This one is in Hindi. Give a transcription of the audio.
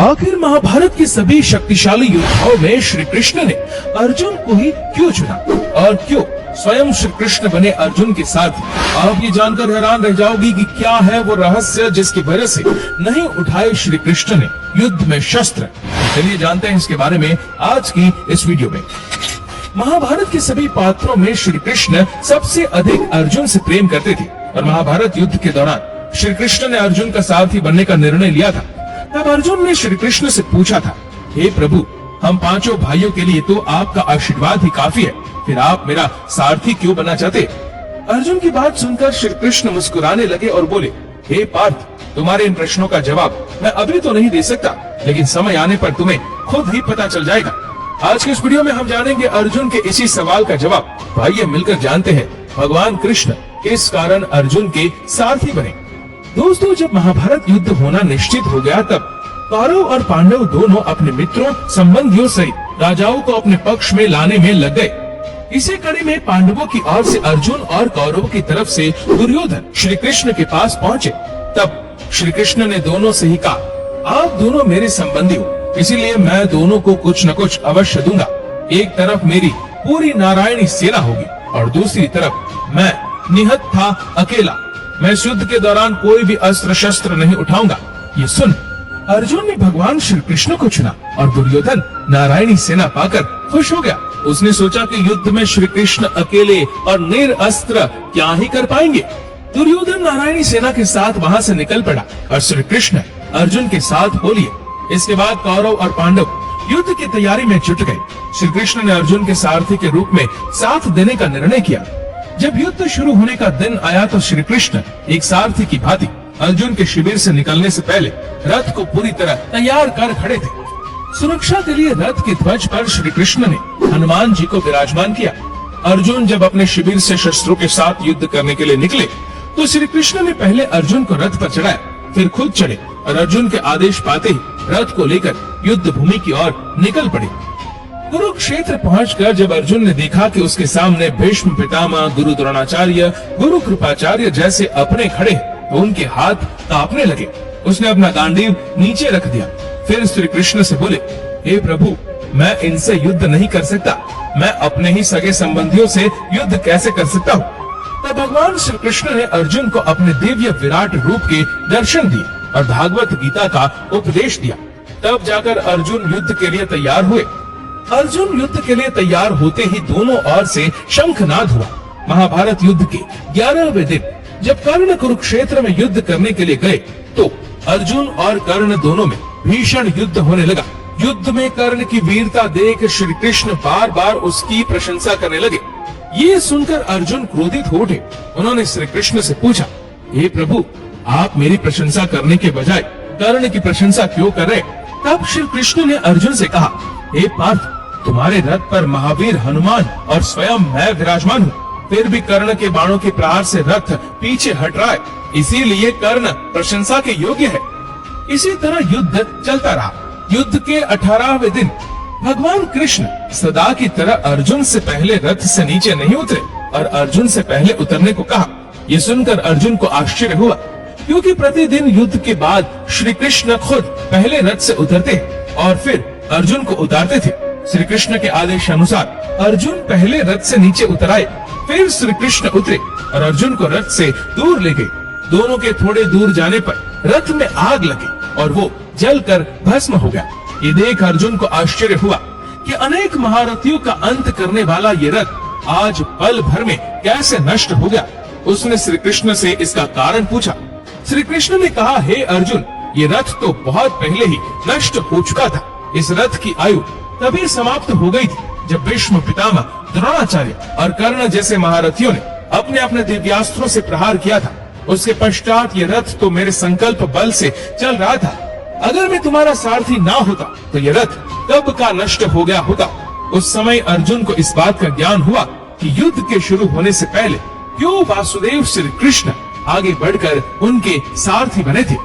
आखिर महाभारत के सभी शक्तिशाली योद्धाओं में श्री कृष्ण ने अर्जुन को ही क्यों चुना और क्यों स्वयं श्री कृष्ण बने अर्जुन के साथ? आप ये जानकर हैरान रह जाओगी कि क्या है वो रहस्य जिसकी वजह से नहीं उठाए श्री कृष्ण ने युद्ध में शस्त्र। चलिए जानते हैं इसके बारे में आज की इस वीडियो में। महाभारत के सभी पात्रों में श्री कृष्ण सबसे अधिक अर्जुन से प्रेम करते थे और महाभारत युद्ध के दौरान श्री कृष्ण ने अर्जुन का सारथी बनने का निर्णय लिया था। तब अर्जुन ने श्री कृष्ण से पूछा था, हे प्रभु, हम पांचों भाइयों के लिए तो आपका आशीर्वाद ही काफी है, फिर आप मेरा सारथी क्यों बनना चाहते? अर्जुन की बात सुनकर श्री कृष्ण मुस्कुराने लगे और बोले, हे पार्थ, तुम्हारे इन प्रश्नों का जवाब मैं अभी तो नहीं दे सकता, लेकिन समय आने पर तुम्हें खुद ही पता चल जाएगा। आज के इस वीडियो में हम जानेंगे अर्जुन के इसी सवाल का जवाब। आइए मिलकर जानते हैं भगवान कृष्ण किस कारण अर्जुन के सारथी बने। दोस्तों, जब महाभारत युद्ध होना निश्चित हो गया तब कौरव और पांडव दोनों अपने मित्रों, संबंधियों सहित राजाओं को अपने पक्ष में लाने में लग गए। इसी कड़ी में पांडवों की ओर से अर्जुन और कौरवों की तरफ से दुर्योधन श्री कृष्ण के पास पहुँचे। तब श्री कृष्ण ने दोनों से ही कहा, आप दोनों मेरे संबंधी हो, इसीलिए मैं दोनों को कुछ न कुछ अवश्य दूंगा। एक तरफ मेरी पूरी नारायणी सेना होगी और दूसरी तरफ मैं निहत था अकेला। मैं इस युद्ध के दौरान कोई भी अस्त्र शस्त्र नहीं उठाऊंगा। ये सुन अर्जुन ने भगवान श्री कृष्ण को चुना और दुर्योधन नारायणी सेना पाकर खुश हो गया। उसने सोचा कि युद्ध में श्री कृष्ण अकेले और निरअस्त्र क्या ही कर पाएंगे। दुर्योधन नारायणी सेना के साथ वहाँ से निकल पड़ा और श्री कृष्ण अर्जुन के साथ हो लिए। इसके बाद कौरव और पांडव युद्ध की तैयारी में जुट गए। श्री कृष्ण ने अर्जुन के सारथी के रूप में साथ देने का निर्णय किया। जब युद्ध शुरू होने का दिन आया तो श्री कृष्ण एक सारथी की भांति अर्जुन के शिविर से निकलने से पहले रथ को पूरी तरह तैयार कर खड़े थे। सुरक्षा के लिए रथ के ध्वज पर श्री कृष्ण ने हनुमान जी को विराजमान किया। अर्जुन जब अपने शिविर से शस्त्रों के साथ युद्ध करने के लिए निकले तो श्री कृष्ण ने पहले अर्जुन को रथ पर चढ़ाया, फिर खुद चढ़े और अर्जुन के आदेश पाते ही रथ को लेकर युद्ध भूमि की ओर निकल पड़े। कुरुक्षेत्र पहुंचकर जब अर्जुन ने देखा कि उसके सामने भीष्म पितामह, गुरु द्रोणाचार्य, गुरु कृपाचार्य जैसे अपने खड़े तो उनके हाथ कांपने लगे। उसने अपना गांडीव नीचे रख दिया। फिर श्री कृष्ण से बोले, हे प्रभु, मैं इनसे युद्ध नहीं कर सकता। मैं अपने ही सगे संबंधियों से युद्ध कैसे कर सकता हूँ? तब भगवान श्री कृष्ण ने अर्जुन को अपने दिव्य विराट रूप के दर्शन दिए और भागवत गीता का उपदेश दिया। तब जाकर अर्जुन युद्ध के लिए तैयार हुए। अर्जुन युद्ध के लिए तैयार होते ही दोनों ओर से शंखनाद हुआ। महाभारत युद्ध के 11वें दिन जब कर्ण कुरुक्षेत्र में युद्ध करने के लिए गए तो अर्जुन और कर्ण दोनों में भीषण युद्ध होने लगा। युद्ध में कर्ण की वीरता देख श्री कृष्ण बार बार उसकी प्रशंसा करने लगे। ये सुनकर अर्जुन क्रोधित हो उठे। उन्होंने श्री कृष्ण से पूछा, हे प्रभु, आप मेरी प्रशंसा करने के बजाय कर्ण की प्रशंसा क्यों कर रहे? तब श्री कृष्ण ने अर्जुन से कहा, हे पार्थ, तुम्हारे रथ पर महावीर हनुमान और स्वयं मैं विराजमान हूँ, फिर भी कर्ण के बाणों के प्रहार से रथ पीछे हट रहा है, इसीलिए कर्ण प्रशंसा के योग्य है। इसी तरह युद्ध चलता रहा। युद्ध के 18वें दिन भगवान कृष्ण सदा की तरह अर्जुन से पहले रथ से नीचे नहीं उतरे और अर्जुन से पहले उतरने को कहा। ये सुनकर अर्जुन को आश्चर्य हुआ, क्योंकि प्रतिदिन युद्ध के बाद श्री कृष्ण खुद पहले रथ से उतरते और फिर अर्जुन को उतारते थे। श्री कृष्ण के आदेश अनुसार अर्जुन पहले रथ से नीचे उतर आए, फिर श्री कृष्ण उतरे और अर्जुन को रथ से दूर ले गए। दोनों के थोड़े दूर जाने पर रथ में आग लगी और वो जलकर भस्म हो गया। ये देख अर्जुन को आश्चर्य हुआ कि अनेक महारथियों का अंत करने वाला ये रथ आज पल भर में कैसे नष्ट हो गया। उसने श्री कृष्ण से इसका कारण पूछा। श्री कृष्ण ने कहा, हे अर्जुन, ये रथ तो बहुत पहले ही नष्ट हो चुका था। इस रथ की आयु तभी समाप्त हो गई थी जब भीष्म पितामह, द्रोणाचार्य और कर्ण जैसे महारथियों ने अपने अपने दिव्यास्त्रों से प्रहार किया था। उसके पश्चात ये रथ तो मेरे संकल्प बल से चल रहा था। अगर मैं तुम्हारा सारथी ना होता तो ये रथ कब का नष्ट हो गया होता। उस समय अर्जुन को इस बात का ज्ञान हुआ कि युद्ध के शुरू होने से पहले क्यों वासुदेव श्री कृष्ण आगे बढ़कर उनके सारथी बने थे।